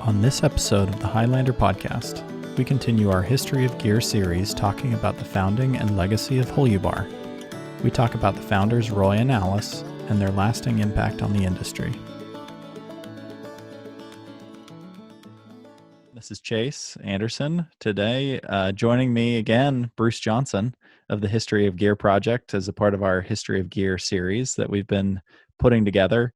On this episode of the Highlander Podcast, we continue our History of Gear series talking about the founding and legacy of Holubar. We talk about the founders Roy and Alice and their lasting impact on the industry. This is Chase Anderson. Today, joining me again, Bruce Johnson of the History of Gear Project as a part of our History of Gear series that we've been putting together.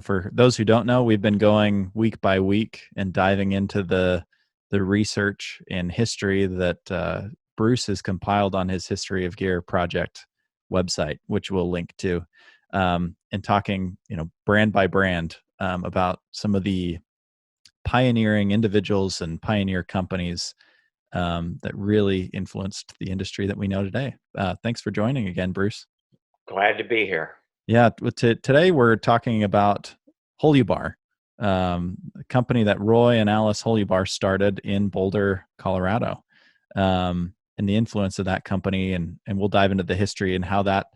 For those who don't know, we've been going week by week and diving into the research and history that Bruce has compiled on his History of Gear Project website, which we'll link to, and talking, brand by brand about some of the pioneering individuals and pioneer companies that really influenced the industry that we know today. Thanks for joining again, Bruce. Glad to be here. Yeah, today we're talking about Holubar, a company that Roy and Alice Holubar started in Boulder, Colorado, and the influence of that company, and we'll dive into the history and how that,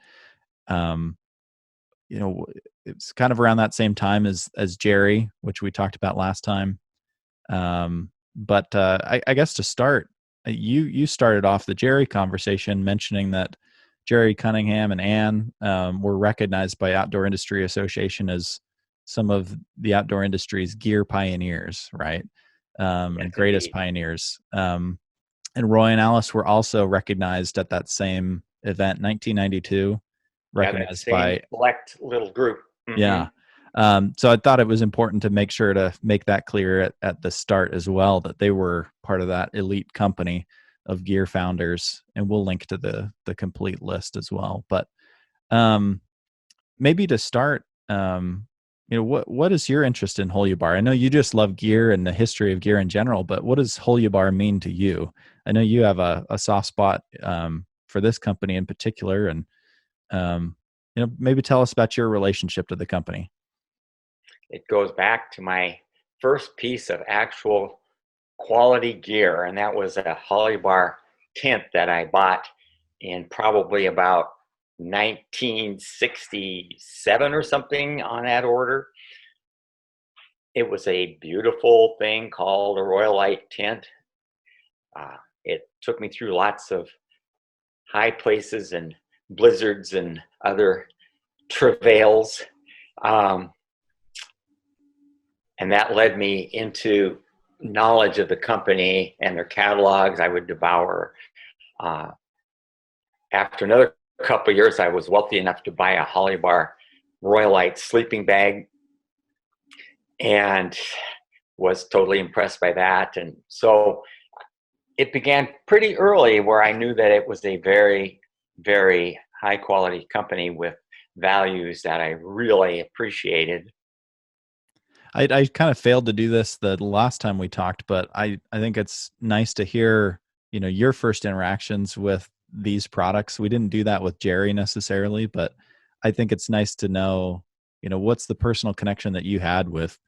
it's kind of around that same time as Jerry, which we talked about last time. But I guess to start, you started off the Jerry conversation mentioning that Jerry Cunningham and Ann were recognized by Outdoor Industry Association as some of the outdoor industry's gear pioneers, right? And greatest pioneers. And Roy and Alice were also recognized at that same event, 1992, recognized by select little group. Mm-hmm. Yeah. So I thought it was important to make sure to make that clear at the start as well, that they were part of that elite company of gear founders, and we'll link to the complete list as well. But maybe to start, what is your interest in Holubar? I know you just love gear and the history of gear in general, but what does Holubar mean to you? I know you have a soft spot for this company in particular, and maybe tell us about your relationship to the company. It goes back to my first piece of actual quality gear, and that was a Haribar tent that I bought in probably about 1967 or something on that order. It was a beautiful thing called a Royal Light tent. It took me through lots of high places and blizzards and other travails, and that led me into knowledge of the company and their catalogs. I would devour. After another couple of years, I was wealthy enough to buy a Haribar Royal Light sleeping bag and was totally impressed by that. And so it began pretty early where I knew that it was a very, very high quality company with values that I really appreciated. I kind of failed to do this the last time we talked, but I think it's nice to hear, your first interactions with these products. We didn't do that with Jerry necessarily, but I think it's nice to know, what's the personal connection that you had with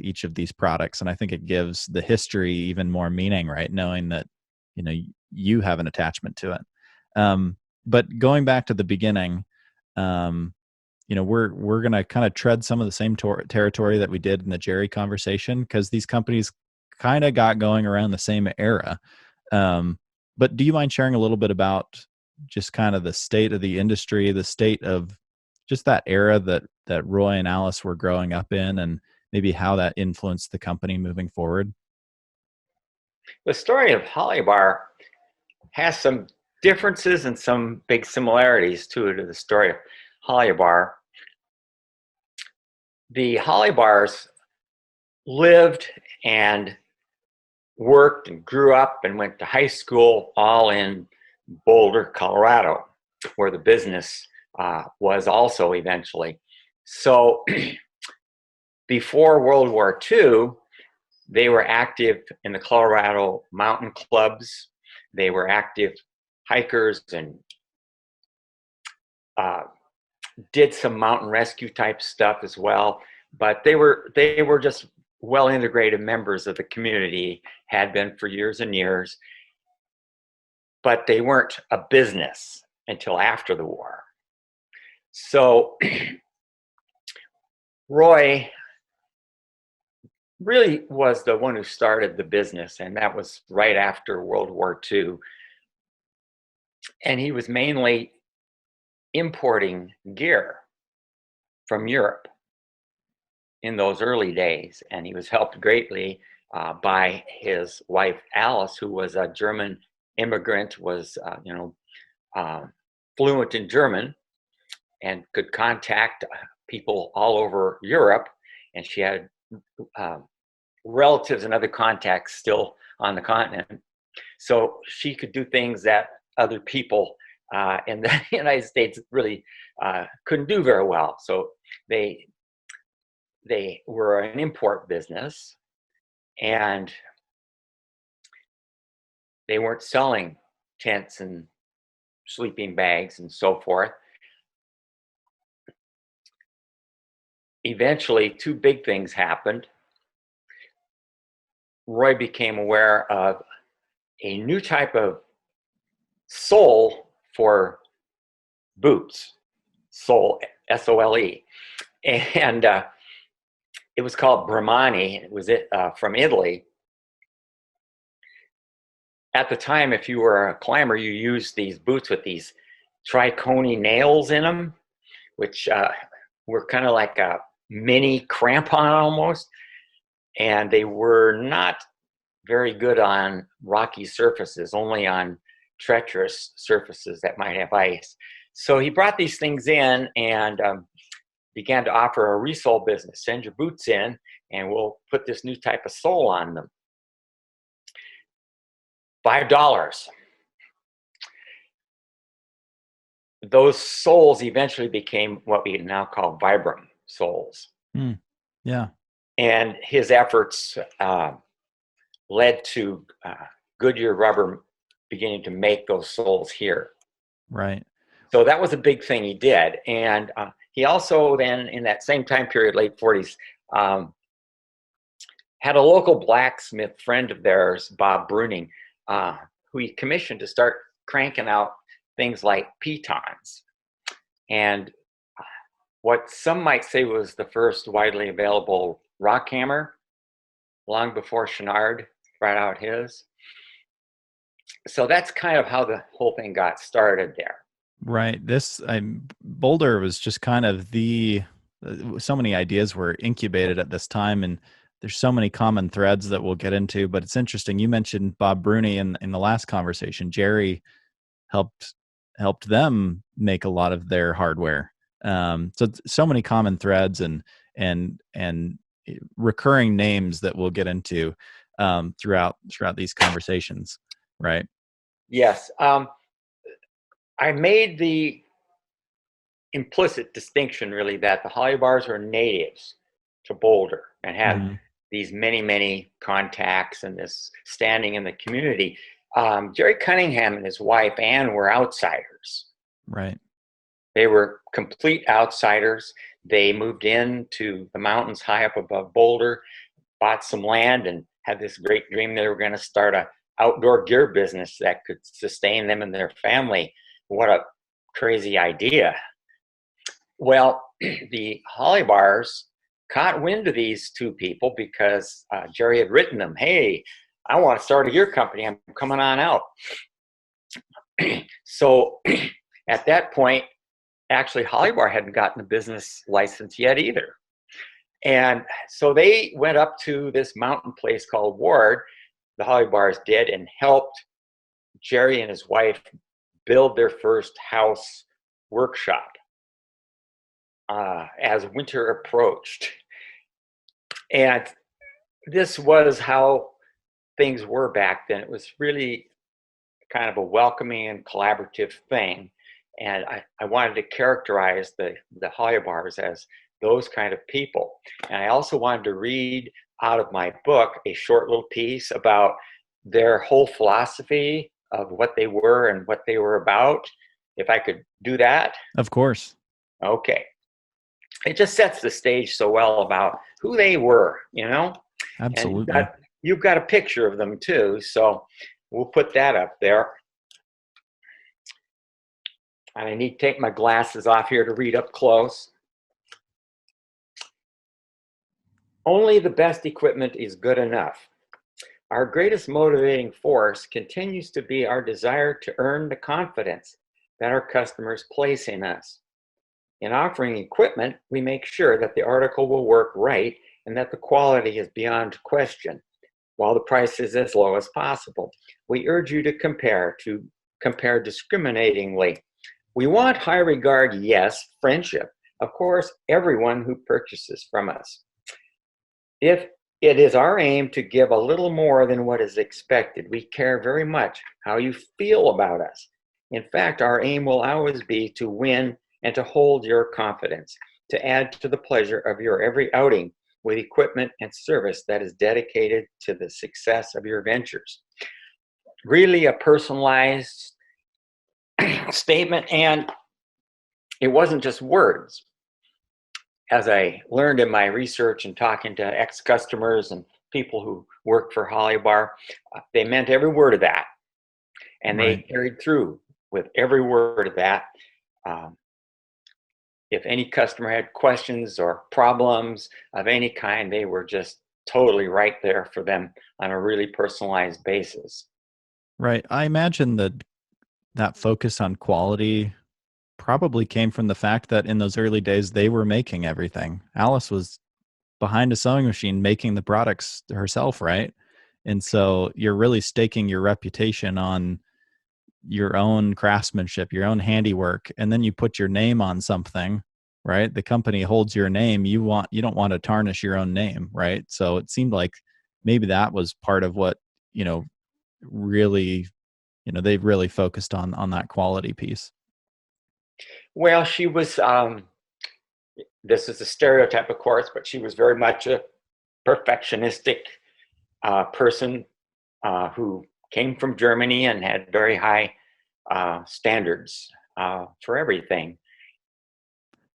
each of these products. And I think it gives the history even more meaning, right? Knowing that, you have an attachment to it. But going back to the beginning, we're going to kind of tread some of the same territory that we did in the Jerry conversation, because these companies kind of got going around the same era. But do you mind sharing a little bit about just kind of the state of the industry, the state of just that era that Roy and Alice were growing up in, and maybe how that influenced the company moving forward? The story of Haribar has some differences and some big similarities to the story of Haribar. The Haribars lived and worked and grew up and went to high school all in Boulder, Colorado, where the business was also eventually. So before World War II, they were active in the Colorado mountain clubs. They were active hikers and did some mountain rescue type stuff as well, but they were just well integrated members of the community, had been for years and years, but they weren't a business until after the war. So Roy really was the one who started the business, and that was right after World War II. And he was mainly importing gear from Europe in those early days, and he was helped greatly by his wife Alice, who was a German immigrant, was fluent in German and could contact people all over Europe, and she had relatives and other contacts still on the continent, so she could do things that other people in the United States really couldn't do very well. So they were an import business, and they weren't selling tents and sleeping bags and so forth. Eventually, two big things happened. Roy became aware of a new type of sole for boots, sole, S-O-L-E. And it was called Bramani. It was from Italy. At the time, if you were a climber, you used these boots with these tricony nails in them, which were kind of like a mini crampon almost. And they were not very good on rocky surfaces, only on treacherous surfaces that might have ice. So he brought these things in and began to offer a resole business. Send your boots in and we'll put this new type of sole on them. $5. Those soles eventually became what we now call Vibram soles. Yeah. And his efforts led to Goodyear Rubber beginning to make those soles here. Right. So that was a big thing he did. And he also then, in that same time period, late 40s, had a local blacksmith friend of theirs, Bob Bruning, who he commissioned to start cranking out things like pitons. And what some might say was the first widely available rock hammer, long before Chenard brought out his. So that's kind of how the whole thing got started there. Right. Boulder was just kind of so many ideas were incubated at this time, and there's so many common threads that we'll get into, but it's interesting. You mentioned Bob Bruni in the last conversation. Jerry helped them make a lot of their hardware. So many common threads and recurring names that we'll get into throughout these conversations. Right. Yes. I made the implicit distinction, really, that the Haribars were natives to Boulder and had these many, many contacts and this standing in the community. Jerry Cunningham and his wife, Ann, were outsiders. Right. They were complete outsiders. They moved into the mountains high up above Boulder, bought some land, and had this great dream they were going to start an outdoor gear business that could sustain them and their family. What a crazy idea. Well, the Holibars caught wind of these two people because Jerry had written them, "Hey, I want to start a gear company. I'm coming on out." So at that point, actually, Holibar hadn't gotten a business license yet either. And so they went up to this mountain place called Ward, the Holibars did, and helped Jerry and his wife build their first house workshop as winter approached. And this was how things were back then. It was really kind of a welcoming and collaborative thing. And I wanted to characterize the Holibars as those kind of people. And I also wanted to read out of my book a short little piece about their whole philosophy of what they were and what they were about. If I could do that. Of course. Okay. It just sets the stage so well about who they were, you know? Absolutely. And you've got a picture of them too. So we'll put that up there. And I need to take my glasses off here to read up close. Only the best equipment is good enough. Our greatest motivating force continues to be our desire to earn the confidence that our customers place in us. In offering equipment, we make sure that the article will work right and that the quality is beyond question, while the price is as low as possible. We urge you to compare discriminatingly. We want high regard, yes, friendship. Of course, everyone who purchases from us. If it is our aim to give a little more than what is expected, we care very much how you feel about us. In fact, our aim will always be to win and to hold your confidence, to add to the pleasure of your every outing with equipment and service that is dedicated to the success of your ventures. Really a personalized statement, and it wasn't just words. As I learned in my research and talking to ex-customers and people who work for Haribar, they meant every word of that. And Right. they carried through with every word of that. If any customer had questions or problems of any kind, they were just totally right there for them on a really personalized basis. Right. I imagine that focus on quality probably came from the fact that in those early days they were making everything. Alice was behind a sewing machine making the products herself, right? And so you're really staking your reputation on your own craftsmanship, your own handiwork, and then you put your name on something, right? The company holds your name. You don't want to tarnish your own name, right? So it seemed like maybe that was part of what, really, they've really focused on that quality piece. Well, she was, this is a stereotype, of course, but she was very much a perfectionistic person who came from Germany and had very high standards for everything.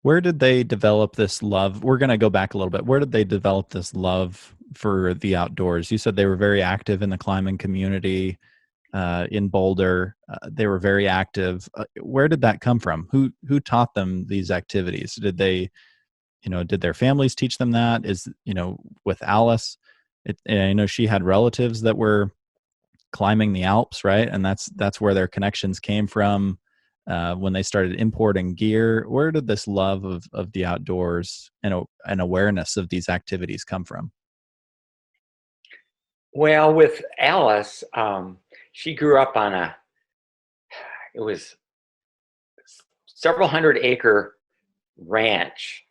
Where did they develop this love? We're going to go back a little bit. Where did they develop this love for the outdoors? You said they were very active in the climbing community in Boulder. They were very active. Where did that come from? Who taught them these activities? Did they, did their families teach them that? With Alice, I know she had relatives that were climbing the Alps, right? And that's where their connections came from. When they started importing gear, where did this love of the outdoors and awareness of these activities come from? Well, with Alice, she grew up on it was several 100-acre ranch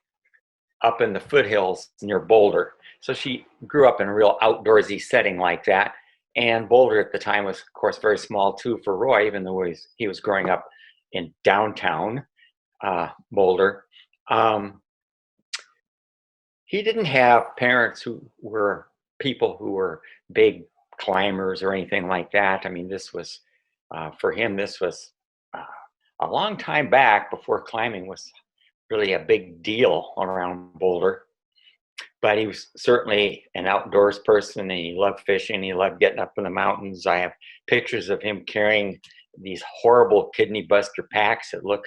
up in the foothills near Boulder. So she grew up in a real outdoorsy setting like that. And Boulder at the time was, of course, very small too for Roy, even though he was growing up in downtown Boulder. He didn't have parents who were people who were big climbers or anything like that. I mean, this was, for him, this was a long time back before climbing was really a big deal around Boulder. But he was certainly an outdoors person, and he loved fishing. He loved getting up in the mountains. I have pictures of him carrying these horrible kidney buster packs that look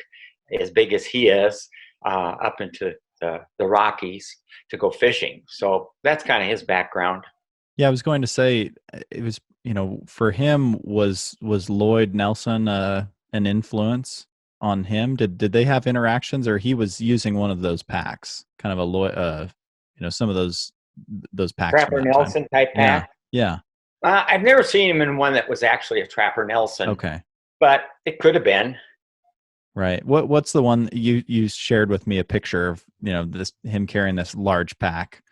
as big as he is up into the Rockies to go fishing. So that's kind of his background. Yeah, I was going to say it was, for him was Lloyd Nelson an influence on him? Did they have interactions, or he was using one of those packs, kind of a Lloyd, some of those packs Trapper from that Nelson time? type pack. Yeah. I've never seen him in one that was actually a Trapper Nelson. Okay. But it could have been. Right. What's the one you shared with me a picture of, him carrying this large pack?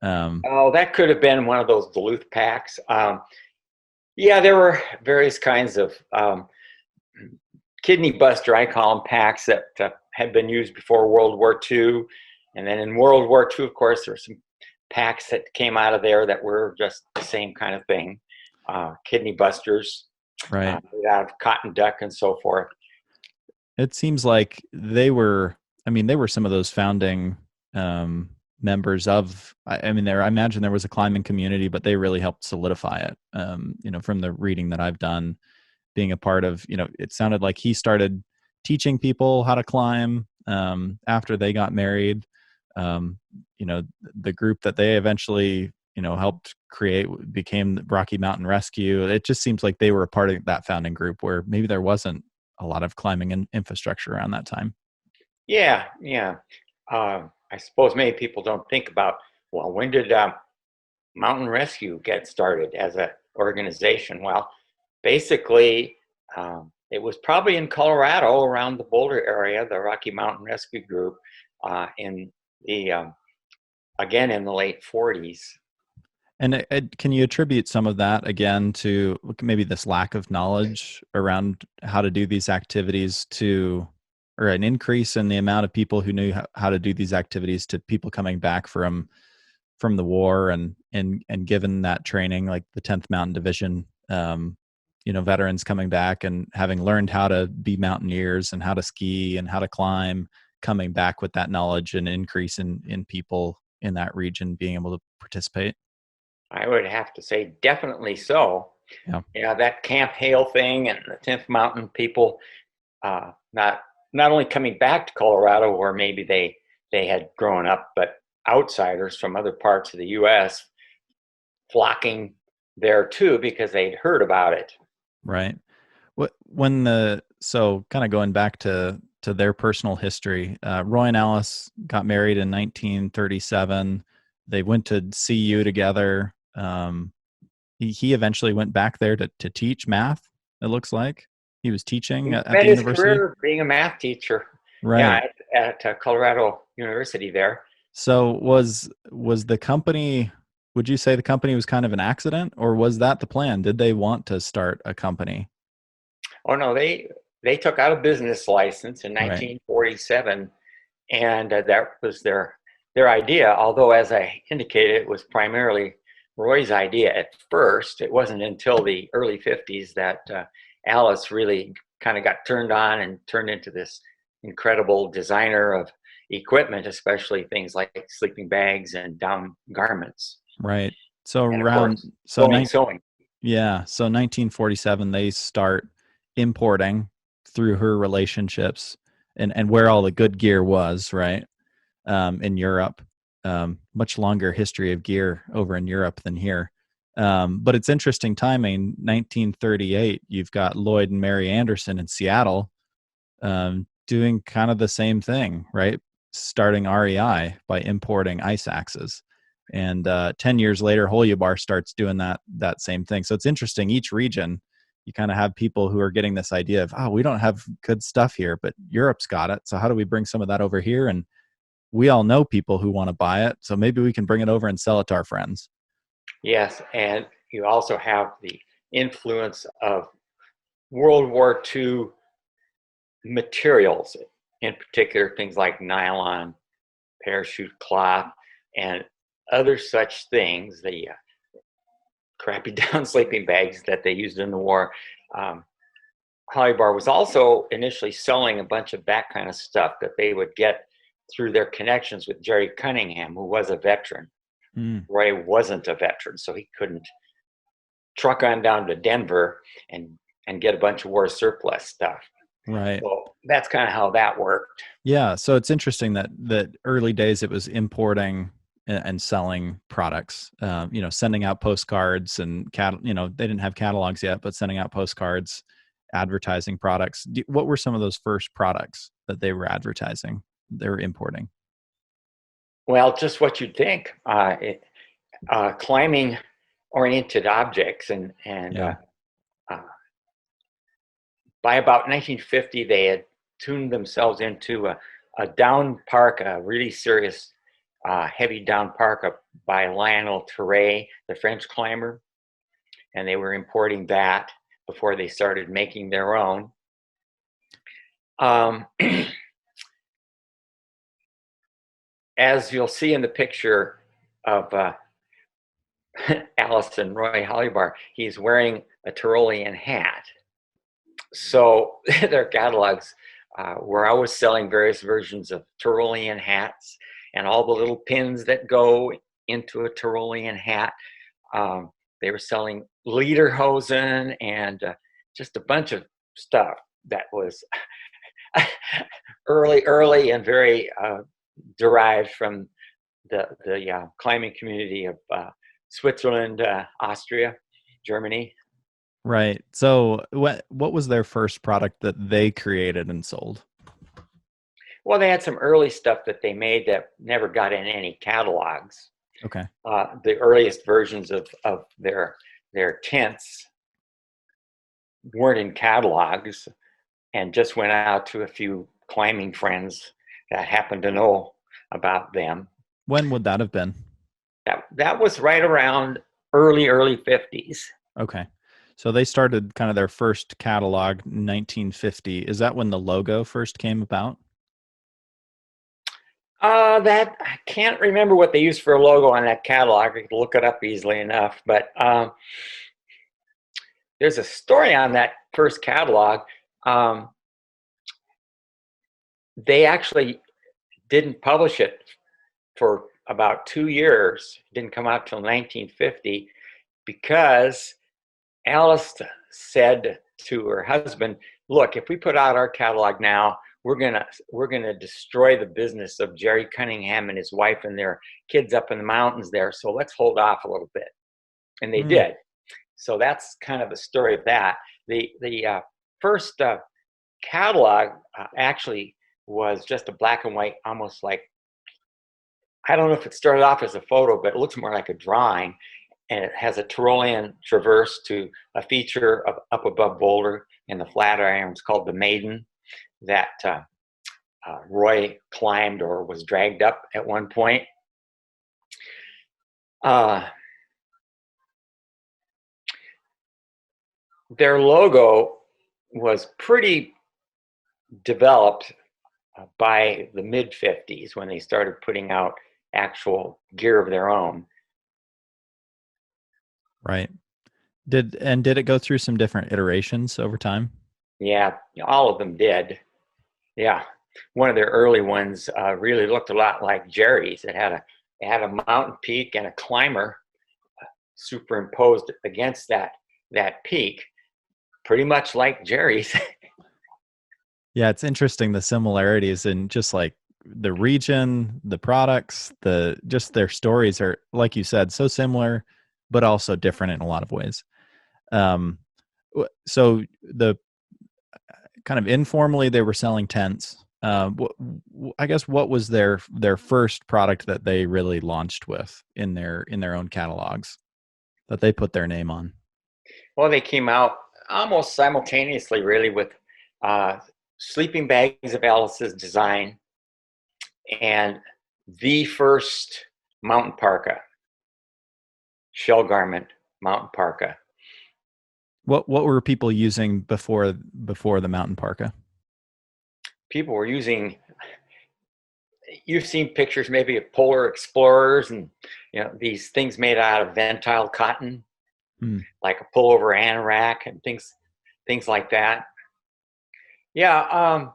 That could have been one of those Duluth packs. Yeah, there were various kinds of kidney buster, I call them, packs that had been used before World War II. And then in World War II, of course, there were some packs that came out of there that were just the same kind of thing. Kidney busters, right. Out of cotton duck and so forth. It seems like they were some of those founding members of, I imagine there was a climbing community, but they really helped solidify it. From the reading that I've done, being a part of, it sounded like he started teaching people how to climb after they got married. You know, the group that they eventually, you know, helped create became the Rocky Mountain Rescue. It just seems like they were a part of that founding group where maybe there wasn't a lot of climbing infrastructure around that time. Yeah, yeah. I suppose many people don't think about, well, when did Mountain Rescue get started as an organization? Well, basically, it was probably in Colorado around the Boulder area, the Rocky Mountain Rescue Group, in the again in the late 40s. And can you attribute some of that again to maybe this lack of knowledge around how to do these activities to, or an increase in the amount of people who knew how to do these activities to people coming back from the war and given that training, like the 10th Mountain Division, you know, veterans coming back and having learned how to be mountaineers and how to ski and how to climb, coming back with that knowledge and increase in people in that region being able to participate? I would have to say definitely so. Yeah. Yeah, that Camp Hale thing and the 10th Mountain people, not only coming back to Colorado where maybe they had grown up, but outsiders from other parts of the U.S. flocking there too because they'd heard about it. Right. So kind of going back to their personal history, Roy and Alice got married in 1937. They went to CU together. He eventually went back there to teach math. It looks like he was teaching at the His university. career being a math teacher, Right. yeah, at Colorado University there. So was the company? Would you say the company was kind of an accident, or was that the plan? Did they want to start a company? Oh no, they took out a business license in Right. 1947, and that was their idea. Although, as I indicated, it was primarily Roy's idea at first. It wasn't until the early 50s that Alice really kind of got turned on and turned into this incredible designer of equipment, especially things like sleeping bags and down garments. Right. So And of around course, sewing. Yeah. So 1947, they start importing through her relationships and where all the good gear was, right? In Europe. Much longer history of gear over in Europe than here. But it's interesting timing. 1938, you've got Lloyd and Mary Anderson in Seattle doing kind of the same thing, right? Starting REI by importing ice axes. And 10 years later, Holubar starts doing that same thing. So it's interesting. Each region, you kind of have people who are getting this idea of, oh, we don't have good stuff here, but Europe's got it. So how do we bring some of that over here? And we all know people who want to buy it. So maybe we can bring it over and sell it to our friends. Yes, and you also have the influence of World War II materials, in particular things like nylon, parachute cloth, and other such things, the crappy down sleeping bags that they used in the war. Haribar was also initially selling a bunch of that kind of stuff that they would get through their connections with Jerry Cunningham, who was a veteran. Roy wasn't a veteran, so he couldn't truck on down to Denver and get a bunch of war surplus stuff. Right. So that's kind of how that worked. Yeah. So it's interesting that early days it was importing and selling products, sending out postcards and they didn't have catalogs yet, but sending out postcards, advertising products. What were some of those first products that they were advertising, they were importing? Well, just what you'd think, climbing oriented objects and Yeah. By about 1950, they had tuned themselves into a down Parka, a really serious heavy down Parka by Lionel Terray, the French climber. And they were importing that before they started making their own. As you'll see in the picture of Alice and Roy Holubar, he's wearing a Tarouillean hat. So their catalogs were always selling various versions of Tarouillean hats and all the little pins that go into a Tarouillean hat. They were selling lederhosen and just a bunch of stuff that was early and very derived from the climbing community of Switzerland, Austria, Germany. Right. So what was their first product that they created and sold? Well, they had some early stuff that they made that never got in any catalogs. Okay. The earliest versions of their tents weren't in catalogs and just went out to a few climbing friends that happened to know about them. When would that have been? That was right around early 50s. Okay. So they started kind of their first catalog in 1950. Is that when the logo first came about? That I can't remember what they used for a logo on that catalog. I could look it up easily enough, but there's a story on that first catalog. They actually didn't publish it for about 2 years. It didn't come out till 1950 because Alice said to her husband, "Look, if we put out our catalog now, we're gonna destroy the business of Jerry Cunningham and his wife and their kids up in the mountains there. So let's hold off a little bit." And they did. So that's kind of the story of that. The first catalog actually was just a black and white, almost like, I don't know if it started off as a photo, but it looks more like a drawing. And it has a Tarouillean traverse to a feature of up above Boulder in the Flatirons called the Maiden that Roy climbed or was dragged up at one point. Their logo was pretty developed by the mid-50s when they started putting out actual gear of their own. Right. Did it go through some different iterations over time? Yeah, all of them did. Yeah, one of their early ones really looked a lot like Jerry's. It had a mountain peak and a climber superimposed against that peak, pretty much like Jerry's. Yeah, it's interesting the similarities in just like the region, the products, just their stories are, like you said, so similar, but also different in a lot of ways. So the kind of informally they were selling tents. I guess what was their first product that they really launched with in their own catalogs that they put their name on? Well, they came out almost simultaneously, really, with sleeping bags of Alice's design and the first mountain parka, shell garment mountain parka. What were people using before the mountain parka? People were using, you've seen pictures maybe of polar explorers and these things made out of ventile cotton, like a pullover anorak and things like that. Yeah,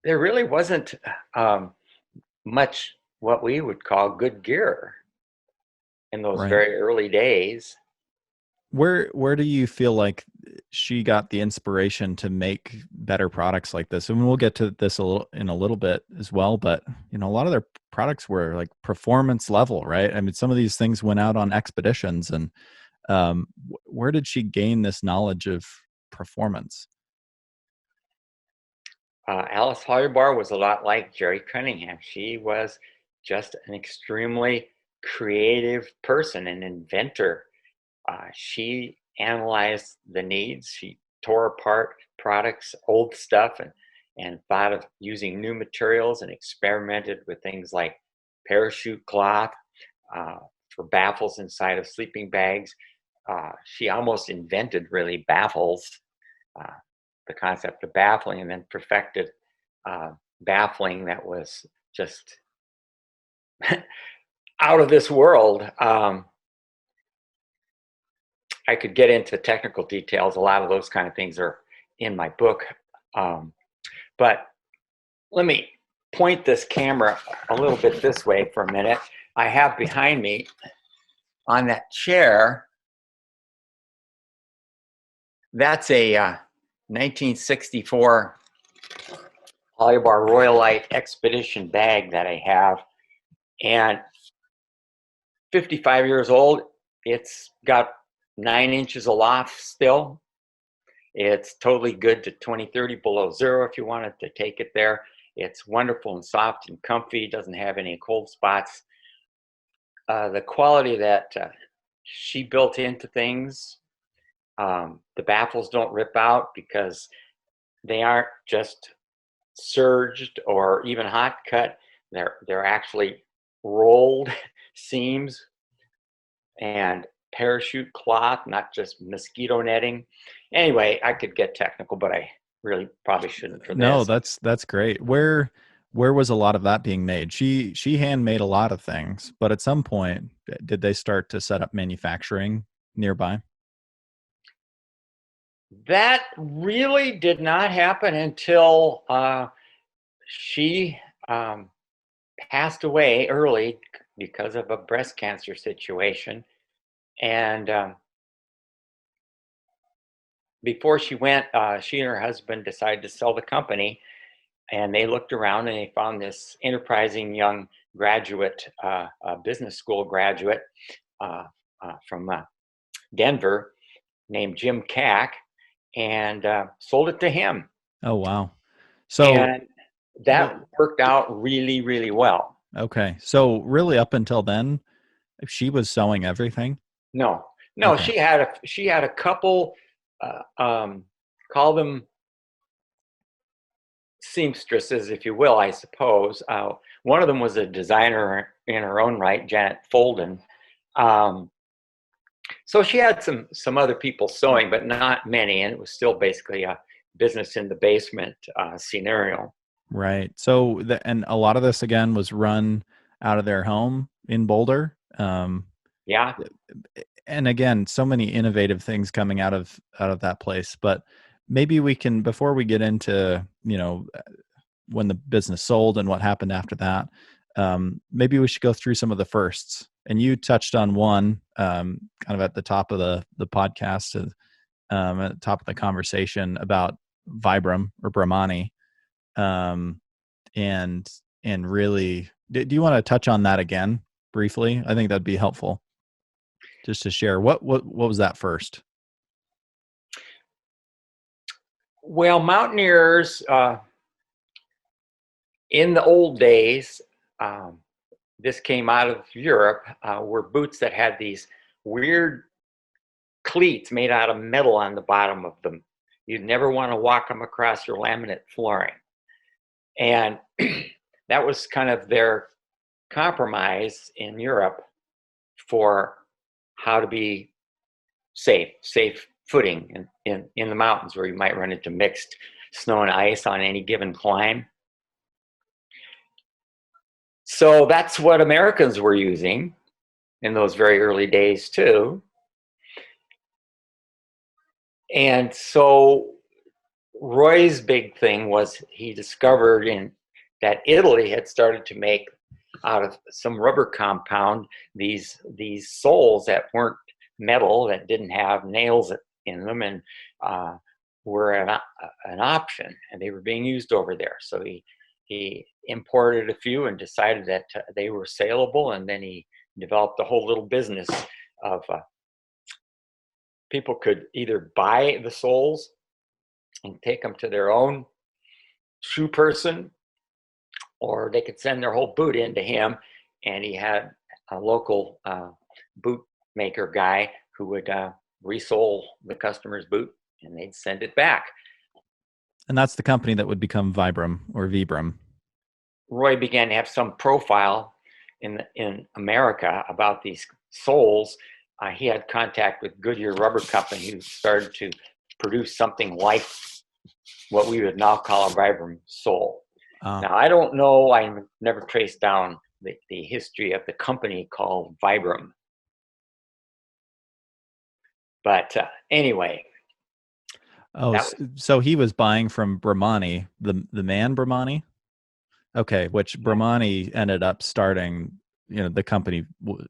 there really wasn't much what we would call good gear in those very early days. Where do you feel like she got the inspiration to make better products like this? And we'll get to this in a little bit as well, but a lot of their products were like performance level, right? I mean, some of these things went out on expeditions, and where did she gain this knowledge of performance? Alice Holubar was a lot like Jerry Cunningham. She was just an extremely creative person, an inventor. She analyzed the needs. She tore apart products, old stuff, and thought of using new materials and experimented with things like parachute cloth for baffles inside of sleeping bags. She almost invented really baffles, the concept of baffling, and then perfected baffling that was just out of this world. I could get into technical details. A lot of those kind of things are in my book. But let me point this camera a little bit this way for a minute. I have behind me on that chair, that's a 1964 Haribar Royalite Expedition bag that I have. And 55 years old, it's got 9 inches aloft still. It's totally good to 20, 30 below zero if you wanted to take it there. It's wonderful and soft and comfy. Doesn't have any cold spots. The quality that she built into things, the baffles don't rip out because they aren't just serged or even hot cut. They're actually rolled seams and parachute cloth, not just mosquito netting. Anyway, I could get technical, but I really probably shouldn't for this. No, that's great. Where was a lot of that being made? She handmade a lot of things, but at some point, did they start to set up manufacturing nearby? That really did not happen until she passed away early because of a breast cancer situation. And before she went, she and her husband decided to sell the company. And they looked around and they found this enterprising young graduate, business school graduate from Denver named Jim Cack, and sold it to him. Oh, wow. So and that worked out really, really well. Okay. So really up until then, she was sewing everything? No, Okay. she had a couple, call them seamstresses, if you will, I suppose. One of them was a designer in her own right, Janet Folden. So she had some other people sewing, but not many, and it was still basically a business in the basement scenario. Right. So and a lot of this again was run out of their home in Boulder. Yeah. And again, so many innovative things coming out of that place. But maybe we can, before we get into, when the business sold and what happened after that, maybe we should go through some of the firsts. And you touched on one kind of at the top of the podcast, at the top of the conversation about Vibram or Brahmani. And really, do you want to touch on that again briefly? I think that'd be helpful just to share. What was that first? Well, mountaineers in the old days, this came out of Europe, were boots that had these weird cleats made out of metal on the bottom of them. You'd never want to walk them across your laminate flooring. And that was kind of their compromise in Europe for how to be safe footing in the mountains where you might run into mixed snow and ice on any given climb. So that's what Americans were using in those very early days too. And so Roy's big thing was he discovered that Italy had started to make out of some rubber compound these soles that weren't metal, that didn't have nails in them, and were an option, and they were being used over there. So he imported a few and decided that they were saleable, and then he developed a whole little business of people could either buy the soles and take them to their own shoe person, or they could send their whole boot in to him, and he had a local boot maker guy who would resole the customer's boot, and they'd send it back. And that's the company that would become Vibram or Vibram. Roy began to have some profile in America about these soles. He had contact with Goodyear Rubber Company, who started to produce something like what we would now call a Vibram sole. Now, I don't know, I never traced down the history of the company called Vibram. But anyway. So he was buying from Brahmani, the man Brahmani? Okay, which Brahmani ended up starting, the company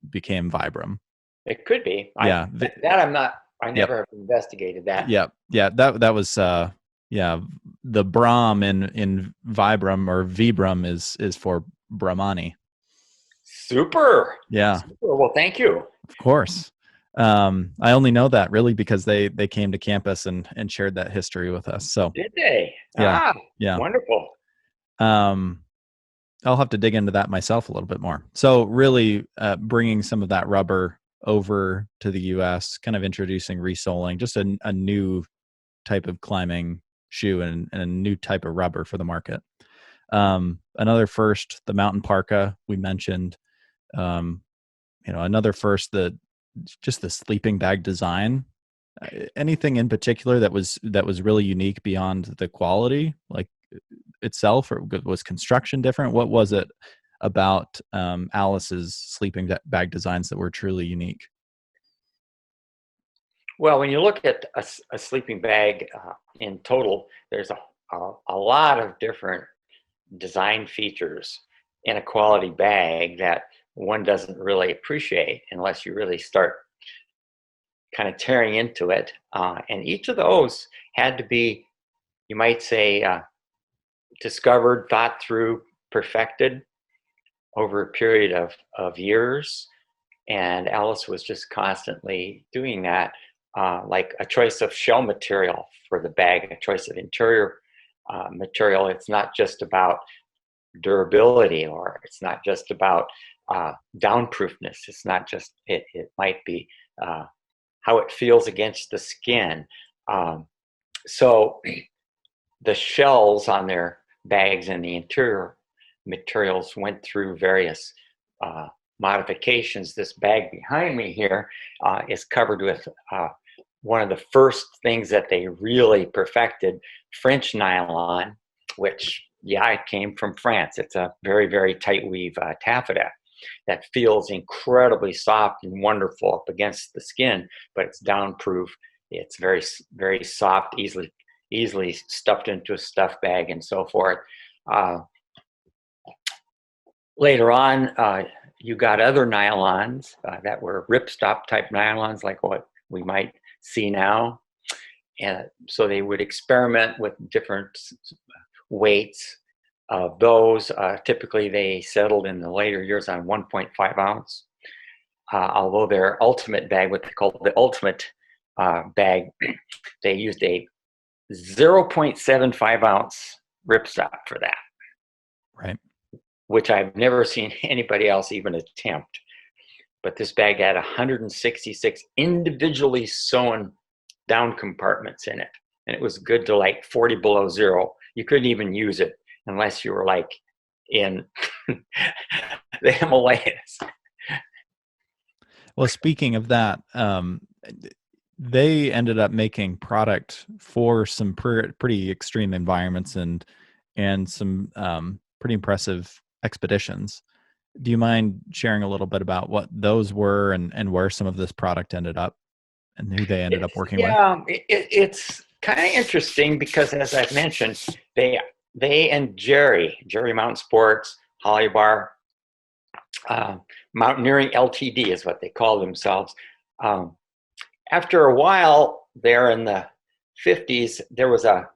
became Vibram. It could be. Yeah. That I'm not, I never have investigated that. Yeah. Yeah. That was, Yeah, the Brahm in Vibram or Vibram is for Brahmani. Super. Yeah, Super. Well, thank you. of course. I only know that really because they came to campus and shared that history with us. So Did they? yeah, Ah, yeah. wonderful. Um, I'll have to dig into that myself a little bit more. So really, bringing some of that rubber over to the U.S., kind of introducing resoling, just a new type of climbing shoe and a new type of rubber for the market. Another first, the mountain parka we mentioned. Um, another first, just the sleeping bag design. Anything in particular that was really unique beyond the quality, like itself, or was construction different? What was it about Alice's sleeping bag designs that were truly unique? Well, when you look at a sleeping bag in total, there's a lot of different design features in a quality bag that one doesn't really appreciate unless you really start kind of tearing into it. And each of those had to be, you might say, discovered, thought through, perfected over a period of years. And Alice was just constantly doing that, like a choice of shell material for the bag, a choice of interior material. It's not just about durability, or it's not just about downproofness. It's not just, it might be how it feels against the skin. So the shells on their bags and the interior materials went through various modifications. This bag behind me here is covered with one of the first things that they really perfected, French nylon, which, yeah, it came from France. It's a very, very tight weave taffeta that feels incredibly soft and wonderful up against the skin, but it's downproof. It's very, very soft, easily stuffed into a stuff bag and so forth. Later on, you got other nylons that were ripstop type nylons, like what we might see now. And so they would experiment with different weights of those. Typically, they settled in the later years on 1.5 ounce. Although their ultimate bag, what they call the ultimate bag, they used a 0.75 ounce ripstop for that. Right. Which I've never seen anybody else even attempt. But this bag had 166 individually sewn down compartments in it. And it was good to like 40 below zero. You couldn't even use it unless you were like in the Himalayas. Well, speaking of that, they ended up making product for some pretty extreme environments and some pretty impressive expeditions. Do you mind sharing a little bit about what those were and where some of this product ended up and who they ended up working with? Yeah, it's kind of interesting because, as I've mentioned, they and Jerry Mountain Sports, Haribar, Mountaineering Ltd is what they call themselves. After a while, there in the 50s, there was a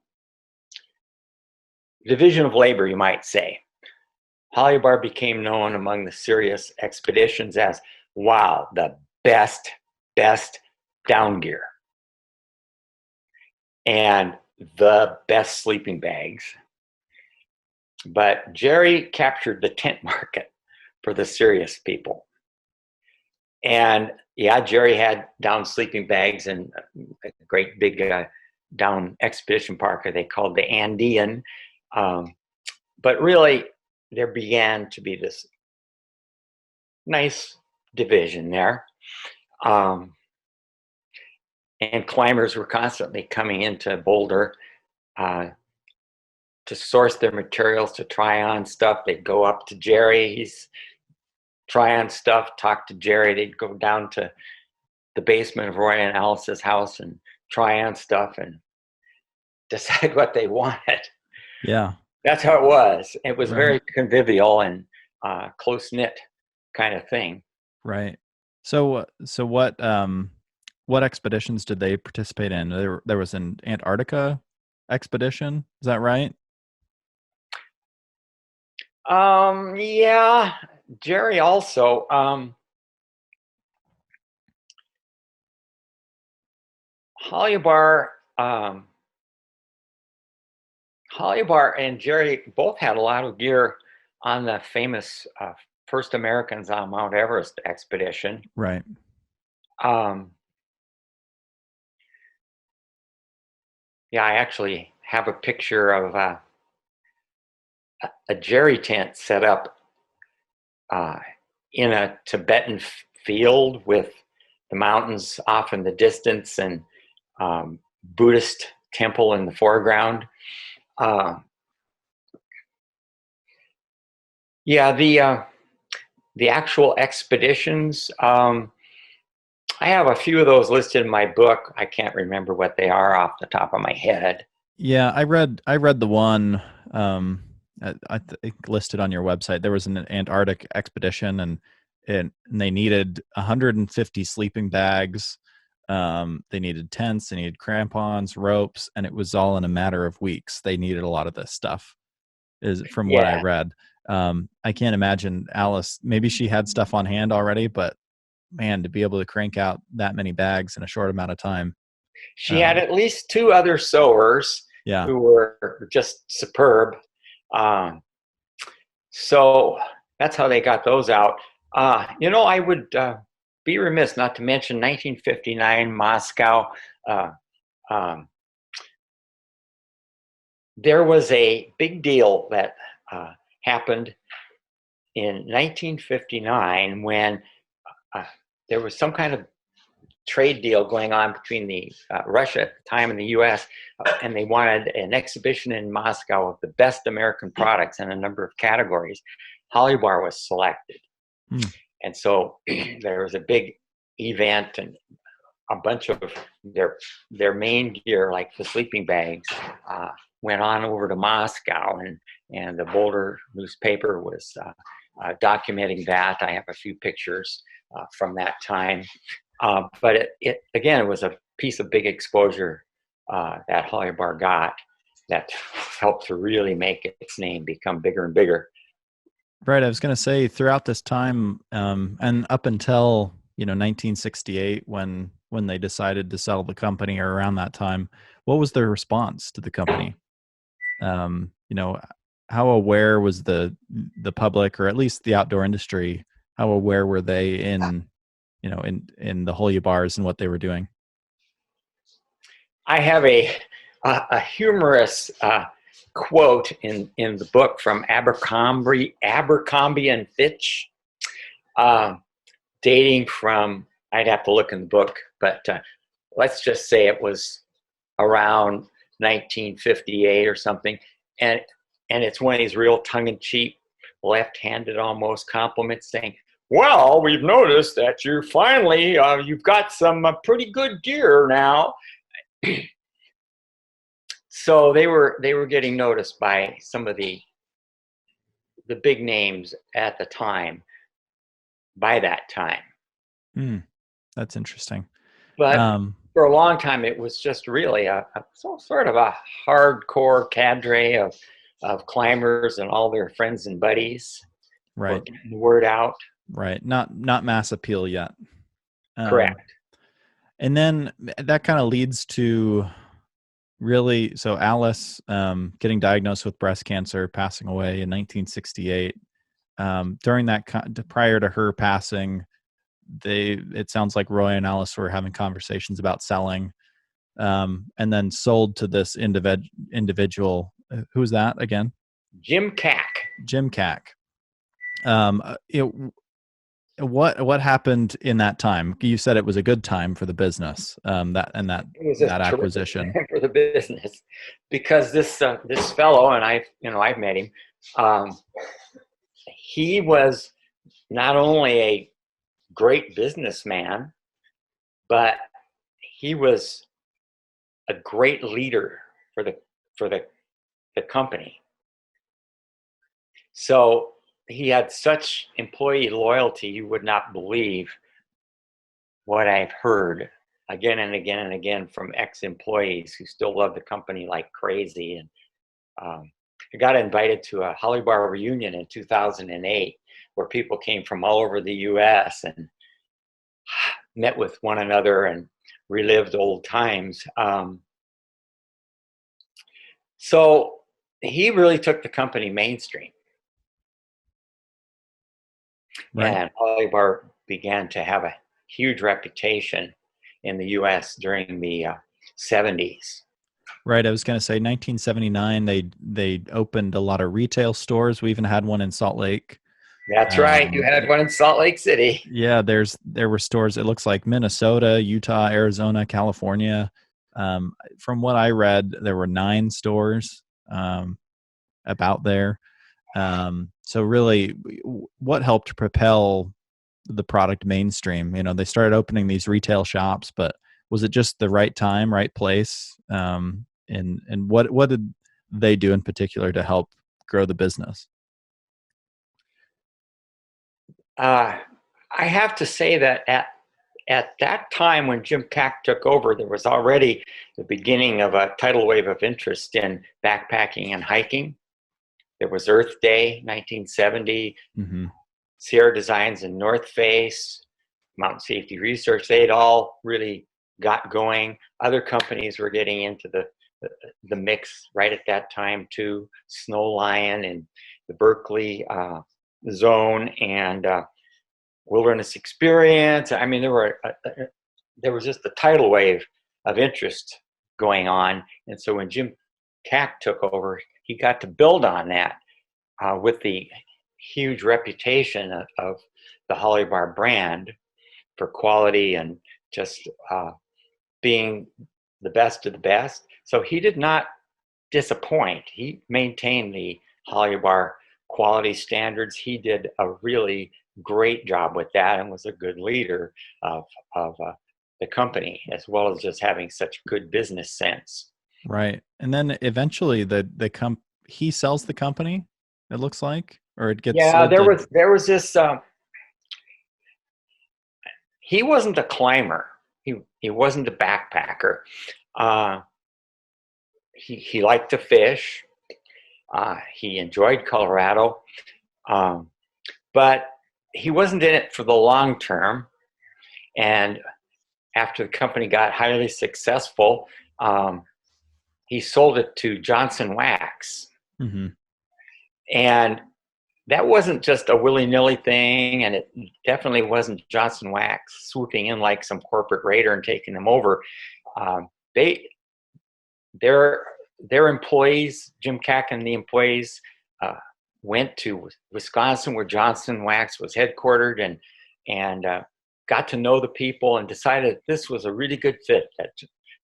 division of labor, you might say. Haribar became known among the serious expeditions as, wow, the best down gear and the best sleeping bags. But Jerry captured the tent market for the serious people. And yeah, Jerry had down sleeping bags and a great big down expedition parka they called the Andean. But really, there began to be this nice division there. And climbers were constantly coming into Boulder to source their materials, to try on stuff. They'd go up to Jerry's, try on stuff, talk to Jerry. They'd go down to the basement of Roy and Alice's house and try on stuff and decide what they wanted. Yeah. That's how it was. It was Right. very convivial and close-knit kind of thing. Right. So what expeditions did they participate in? There was in Antarctica. expedition. Is that right? Yeah, Jerry also. Holubar, Holubar and Jerry both had a lot of gear on the famous First Americans on Mount Everest expedition. Right. Yeah, I actually have a picture of a Jerry tent set up in a Tibetan field with the mountains off in the distance and Buddhist temple in the foreground. Yeah, the actual expeditions. I have a few of those listed in my book. I can't remember what they are off the top of my head. Yeah, I read the one I think listed on your website. There was an Antarctic expedition, and they needed 150 sleeping bags. They needed tents, they needed crampons, ropes, and it was all in a matter of weeks. They needed a lot of this stuff, is from what I Yeah, read. I can't imagine Alice. Maybe she had stuff on hand already, but man, to be able to crank out that many bags in a short amount of time. she had at least two other sewers Yeah. who were just superb. So that's how they got those out. I would be remiss not to mention 1959 Moscow. Um, there was a big deal that happened in 1959 when there was some kind of trade deal going on between the Russia at the time and the U.S. And they wanted an exhibition in Moscow of the best American products in a number of categories. Haribar was selected, and so there was a big event, and a bunch of their main gear, like the sleeping bags, went on over to Moscow, and the Boulder newspaper was documenting that. I have a few pictures from that time. But it was a piece of big exposure that Holibar got that helped to really make its name become bigger and bigger. Right. I was going to say throughout this time, and up until 1968, when they decided to sell the company, or around that time, what was their response to the company? How aware was the public, or at least the outdoor industry? How aware were they in the Holy bars and what they were doing? I have a humorous quote in the book from Abercrombie and Fitch, dating from, I'd have to look in the book, but let's just say it was around 1958 or something, and it's one of these real tongue-in-cheek, left-handed almost compliments, saying, "Well, we've noticed that you finally you've got some pretty good gear now." So they were getting noticed by some of the big names at the time. By that time, That's interesting. but for a long time, it was just really a sort of a hardcore cadre of climbers and all their friends and buddies. Right. Getting the word out. Right. Not mass appeal yet. Correct. And then that kind of leads to so Alice getting diagnosed with breast cancer, passing away in 1968. During that, prior to her passing, it sounds like Roy and Alice were having conversations about selling, and then sold to this individual. Who's that again? Jim Cack. Jim Cack. What happened in that time? You said it was a good time for the business. That acquisition for the business, because this fellow, and I've met him. He was not only a great businessman, but he was a great leader for the company. So he had such employee loyalty, you would not believe what I've heard again and again and again from ex-employees who still love the company like crazy. And I got invited to a Haribar reunion in 2008 where people came from all over the U.S. and met with one another and relived old times. So he really took the company mainstream. Right. And Haribar began to have a huge reputation in the U.S. during the 70s. Right. I was going to say 1979, they opened a lot of retail stores. We even had one in Salt Lake. That's right. You had one in Salt Lake City. Yeah, there were stores. It looks like Minnesota, Utah, Arizona, California. From what I read, there were 9 stores about there. So really, what helped propel the product mainstream? You know, they started opening these retail shops, but was it just the right time, right place? And what did they do in particular to help grow the business? I have to say that at that time when Jim Cack took over, there was already the beginning of a tidal wave of interest in backpacking and hiking. There was Earth Day, 1970, Sierra Designs and North Face, Mountain Safety Research. They'd all really got going. Other companies were getting into the mix right at that time too. Snow Lion and the Berkeley zone and Wilderness Experience. I mean, there was just a tidal wave of interest going on. And so when Jim Cack took over, he got to build on that with the huge reputation of the Haribar brand for quality and just being the best of the best. So he did not disappoint. He maintained the Haribar quality standards. He did a really great job with that and was a good leader of the company, as well as just having such good business sense. Right. And then eventually he sells the company, it looks like, or it gets sold. There was this he wasn't a climber. He wasn't a backpacker. He liked to fish. He enjoyed Colorado. But he wasn't in it for the long term. And after the company got highly successful, he sold it to Johnson Wax. Mm-hmm. And that wasn't just a willy-nilly thing, and it definitely wasn't Johnson Wax swooping in like some corporate raider and taking them over. Their employees, Jim Cack and the employees, went to Wisconsin where Johnson Wax was headquartered and got to know the people and decided this was a really good fit, that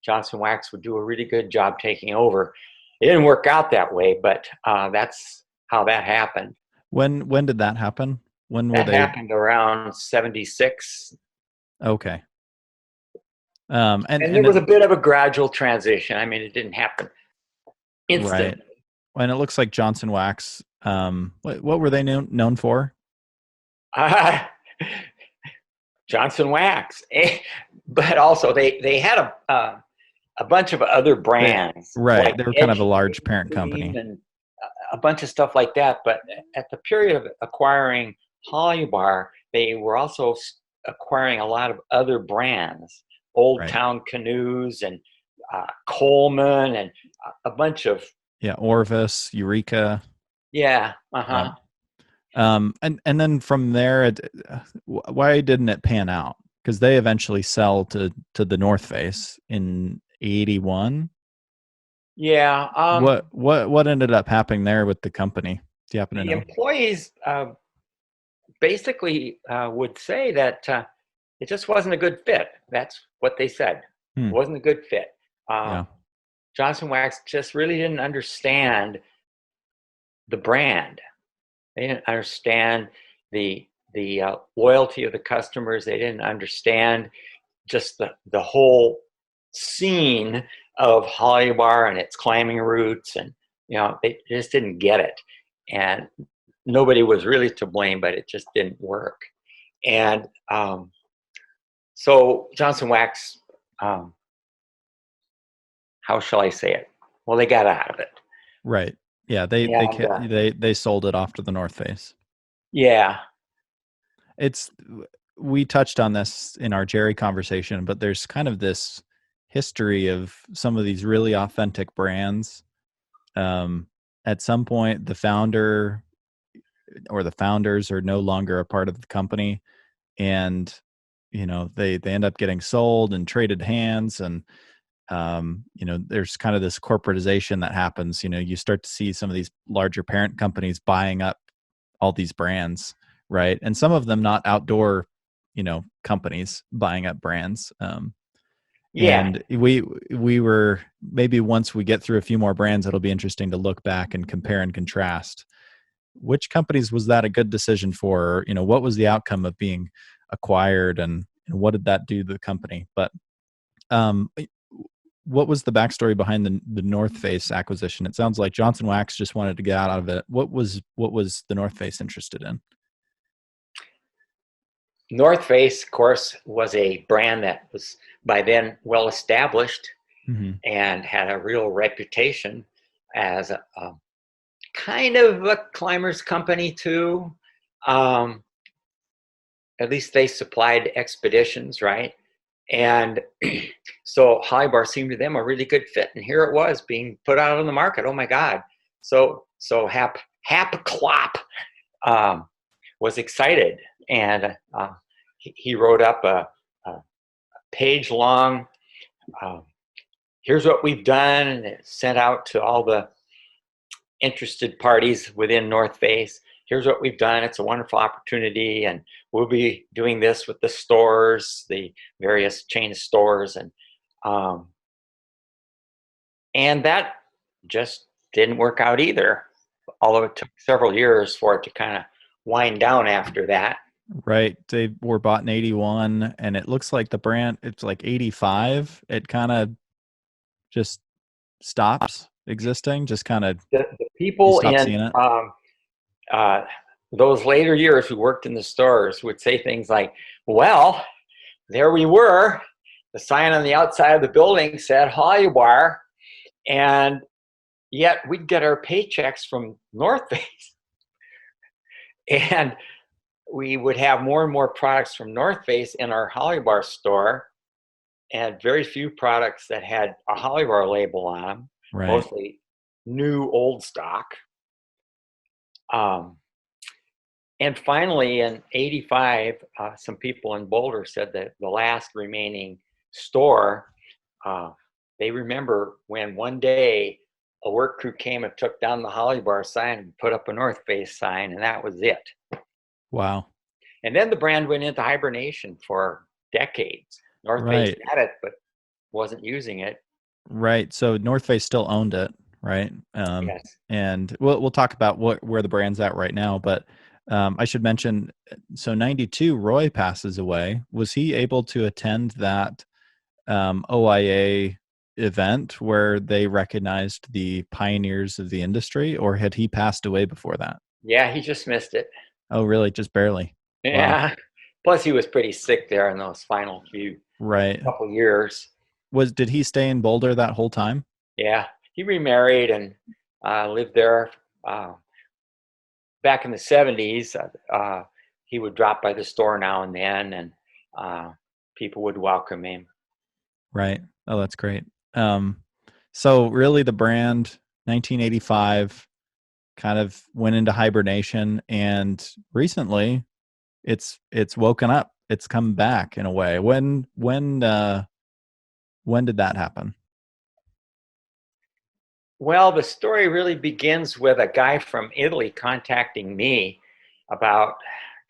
Johnson Wax would do a really good job taking over. It didn't work out that way, but that's how that happened. When did that happen? That happened around 76. Okay. And there was a bit of a gradual transition. I mean, it didn't happen instantly. Right. And it looks like Johnson Wax. What were they known for? Johnson Wax, but also they had a bunch of other brands. Right. Like they were kind of a large parent company. And a bunch of stuff like that. But at the period of acquiring Holubar, they were also acquiring a lot of other brands, Old Town Canoes and Coleman and a bunch of... Yeah, Orvis, Eureka. Yeah, uh-huh. And then from there, why didn't it pan out? Because they eventually sell to the North Face in 81. Yeah. What ended up happening there with the company? Do you happen to know? The employees basically would say that it just wasn't a good fit. That's what they said. It wasn't a good fit. Johnson Wax just really didn't understand the brand. They didn't understand the loyalty of the customers. They didn't understand just the whole scene of Haribar and its climbing routes, and they just didn't get it. And nobody was really to blame, but it just didn't work. And so Johnson Wax um, how shall I say it? Well, they got out of it. Right. Yeah. And They sold it off to the North Face. yeah, We touched on this in our Jerry conversation, but there's kind of this history of some of these really authentic brands. At some point, the founder or the founders are no longer a part of the company, and they end up getting sold and traded hands, and there's kind of this corporatization that happens. You start to see some of these larger parent companies buying up all these brands, right? And some of them not outdoor companies buying up brands. yeah, And we were, maybe once we get through a few more brands, it'll be interesting to look back and compare and contrast. Which companies was that a good decision for? What was the outcome of being acquired, and what did that do to the company? But what was the backstory behind the North Face acquisition? It sounds like Johnson Wax just wanted to get out of it. What was the North Face interested in? North Face, of course, was a brand that was by then well established Mm-hmm. and had a real reputation as a kind of a climbers company too. At least they supplied expeditions, right? And so Haribar seemed to them a really good fit, and here it was being put out on the market. Oh my God! So Hap Klopp was excited, and he wrote up a page-long. Here's what we've done, and it sent out to all the interested parties within North Face. Here's what we've done. It's a wonderful opportunity, and we'll be doing this with the stores, the various chain of stores, and that just didn't work out either. Although it took several years for it to kind of wind down after that. Right. They were bought in 81, and it looks like the brand, it's like 85. It kind of just stops existing, just kind of, The you people stop in seeing it. uh, those later years who worked in the stores would say things like, well, there we were. The sign on the outside of the building said Holibar, and yet we'd get our paychecks from North Face. And we would have more and more products from North Face in our Holibar store, and very few products that had a Holibar label on them, Right. mostly new old stock. And finally, in 85, some people in Boulder said that the last remaining store, they remember when one day a work crew came and took down the Holibar sign and put up a North Face sign, and that was it. Wow. And then the brand went into hibernation for decades. North Face had it, but wasn't using it. Right. So North Face still owned it, right? Yes. And we'll talk about where the brand's at right now. But I should mention, so 92, Roy passes away. Was he able to attend that OIA event where they recognized the pioneers of the industry, or had he passed away before that? Yeah, he just missed it. Oh, really? Just barely? Yeah. Wow. Plus, he was pretty sick there in those final couple years. Did he stay in Boulder that whole time? Yeah, he remarried and lived there. Back in the 70s, he would drop by the store now and then, and people would welcome him. Right. Oh, that's great. So really the brand 1985 kind of went into hibernation, and recently it's woken up. It's come back in a way. When did that happen? Well, the story really begins with a guy from Italy contacting me about,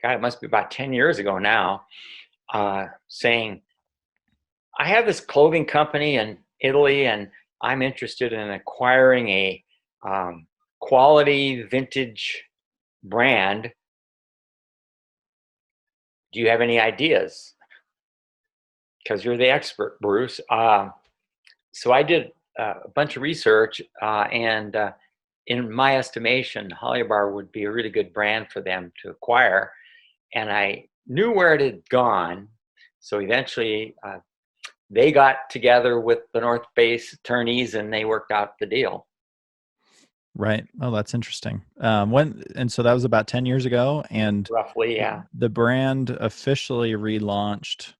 God, it must be about 10 years ago now, saying, I have this clothing company in Italy, and I'm interested in acquiring a quality vintage brand. Do you have any ideas? Because you're the expert, Bruce. So I did a bunch of research, and in my estimation, Holibar would be a really good brand for them to acquire. And I knew where it had gone. So eventually, they got together with the North Face attorneys and they worked out the deal. Right. Oh, that's interesting. So that was about 10 years ago, and Roughly, yeah. the brand officially relaunched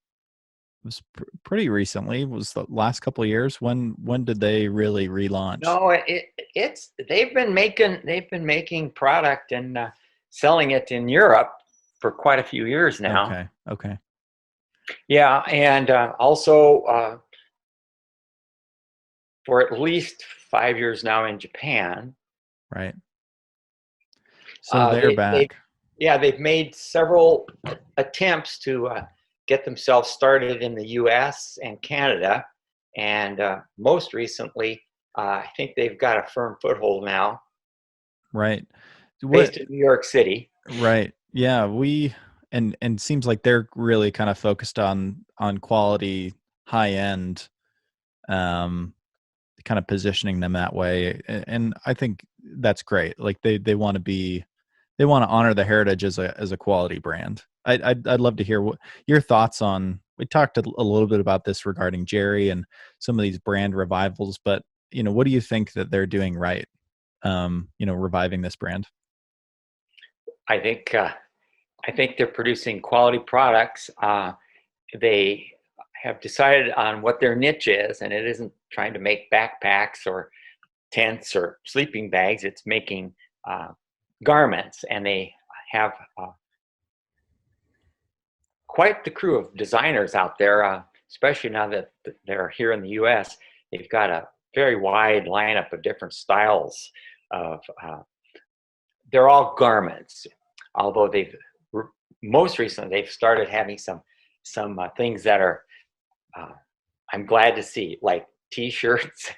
was pretty recently. Was the last couple of years? When did they really relaunch? No, it's they've been making product and selling it in Europe for quite a few years now. Okay. Yeah, and also for at least 5 years now in Japan. Right. So they're back. They've made several attempts to get themselves started in the U.S. and Canada, and most recently, I think they've got a firm foothold now. Right. Based in New York City. Right. Yeah. And seems like they're really kind of focused on quality, high end, kind of positioning them that way. And I think that's great. Like they want to honor the heritage as a quality brand. I'd love to hear what your thoughts on. We talked a little bit about this regarding Jerry and some of these brand revivals, but what do you think that they're doing right? Reviving this brand. I think they're producing quality products. They have decided on what their niche is, and it isn't trying to make backpacks or tents or sleeping bags. It's making garments, and they have quite the crew of designers out there, especially now that they're here in the U.S. They've got a very wide lineup of different styles of they're all garments, although most recently they've started having some things that are I'm glad to see, like t-shirts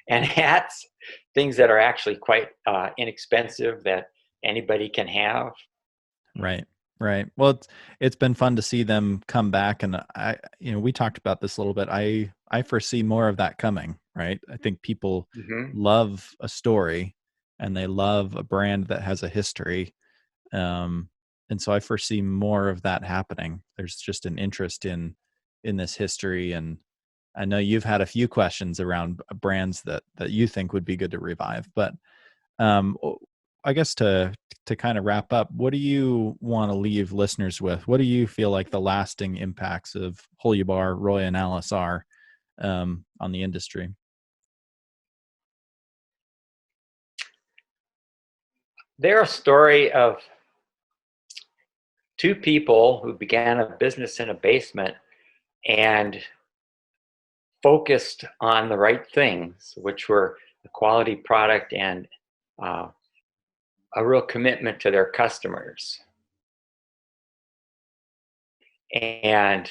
and hats, things that are actually quite inexpensive that anybody can have. Right. Well, it's been fun to see them come back, and we talked about this a little bit. I foresee more of that coming. Right. I think people love a story, and they love a brand that has a history. And so I foresee more of that happening. There's just an interest in this history, and I know you've had a few questions around brands that you think would be good to revive. But I guess to kind of wrap up, what do you want to leave listeners with? What do you feel like the lasting impacts of Holubar, Roy, and Alice are on the industry? They're a story of two people who began a business in a basement and focused on the right things, which were a quality product and a real commitment to their customers. And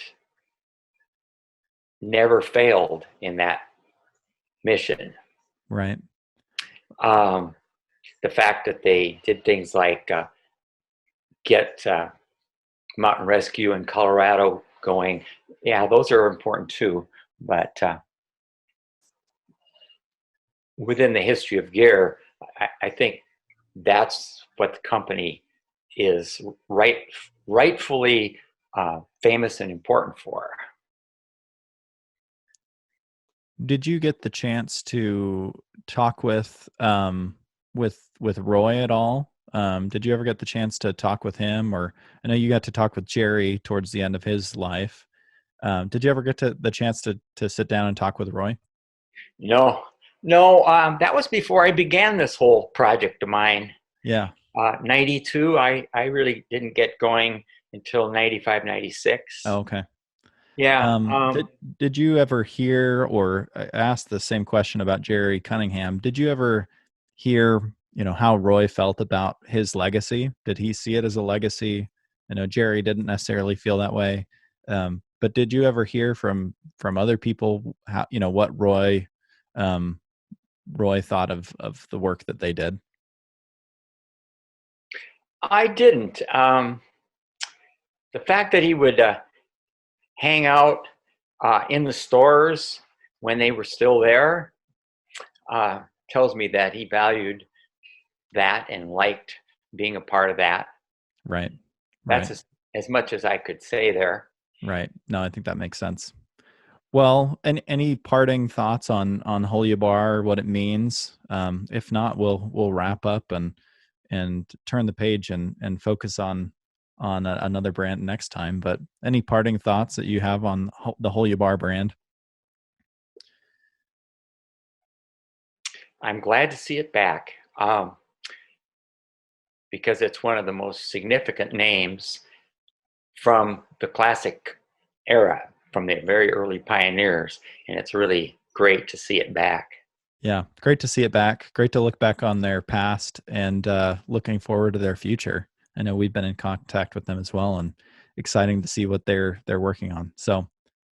never failed in that mission. Right. The fact that they did things like get mountain rescue in Colorado going, yeah, those are important too. But within the history of gear, I think that's what the company is rightfully famous and important for. Did you get the chance to talk with Roy at all? Did you ever get the chance to talk with him? Or I know you got to talk with Jerry towards the end of his life. Did you ever get the chance to sit down and talk with Roy? No. That was before I began this whole project of mine. Yeah. 92, I really didn't get going until 95, 96. Oh, okay. Yeah. Did you ever hear, or ask the same question about Jerry Cunningham? Did you ever hear, how Roy felt about his legacy? Did he see it as a legacy? I know Jerry didn't necessarily feel that way. But did you ever hear from other people how, what Roy thought of the work that they did? I didn't. The fact that he would hang out in the stores when they were still there tells me that he valued that and liked being a part of that. Right. That's as much as I could say there. Right. No, I think that makes sense. Well, any parting thoughts on Holubar, what it means? If not, we'll wrap up and turn the page and focus on another brand next time. But any parting thoughts that you have on the Holubar brand? I'm glad to see it back, because it's one of the most significant names from the classic era, from the very early pioneers, and it's really great to see it back. Yeah, great to see it back. Great to look back on their past and looking forward to their future. I know we've been in contact with them as well, and exciting to see what they're working on. So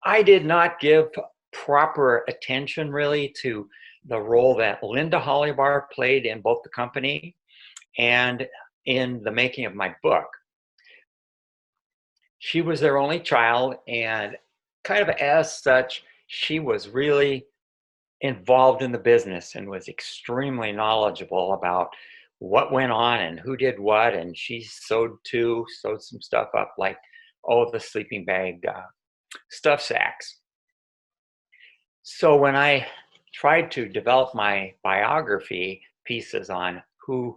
I did not give proper attention really to the role that Linda Holibar played in both the company and in the making of my book. She was their only child, and kind of as such, she was really involved in the business and was extremely knowledgeable about what went on and who did what. And she sewed some stuff up, like the sleeping bag stuff sacks. So when I tried to develop my biography pieces on who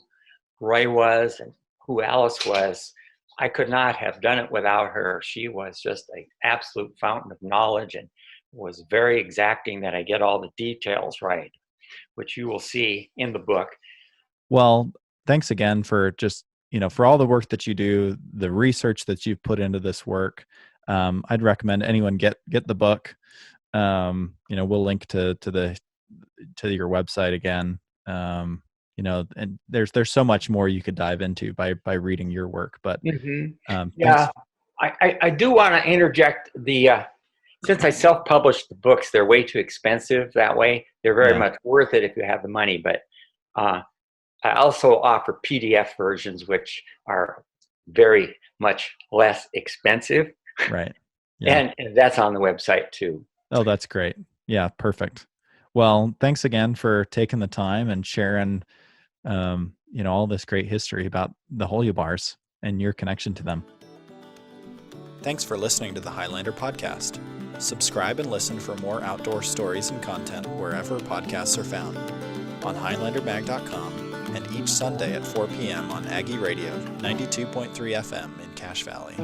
Roy was and who Alice was, I could not have done it without her. She was just an absolute fountain of knowledge and was very exacting that I get all the details right, which you will see in the book. Well, thanks again for just, for all the work that you do, the research that you've put into this work. I'd recommend anyone get the book. We'll link to your website again. And there's so much more you could dive into by reading your work. But yeah, I do want to interject since I self-published the books, they're way too expensive that way. They're very much worth it if you have the money, but I also offer PDF versions, which are very much less expensive. Right. Yeah. And that's on the website too. Oh, that's great. Yeah, perfect. Well, thanks again for taking the time and sharing, all this great history about the Holubars and your connection to them. Thanks for listening to the Highlander Podcast. Subscribe and listen for more outdoor stories and content wherever podcasts are found, on HighlanderMag.com, and each Sunday at 4 p.m. on Aggie Radio, 92.3 FM in Cache Valley.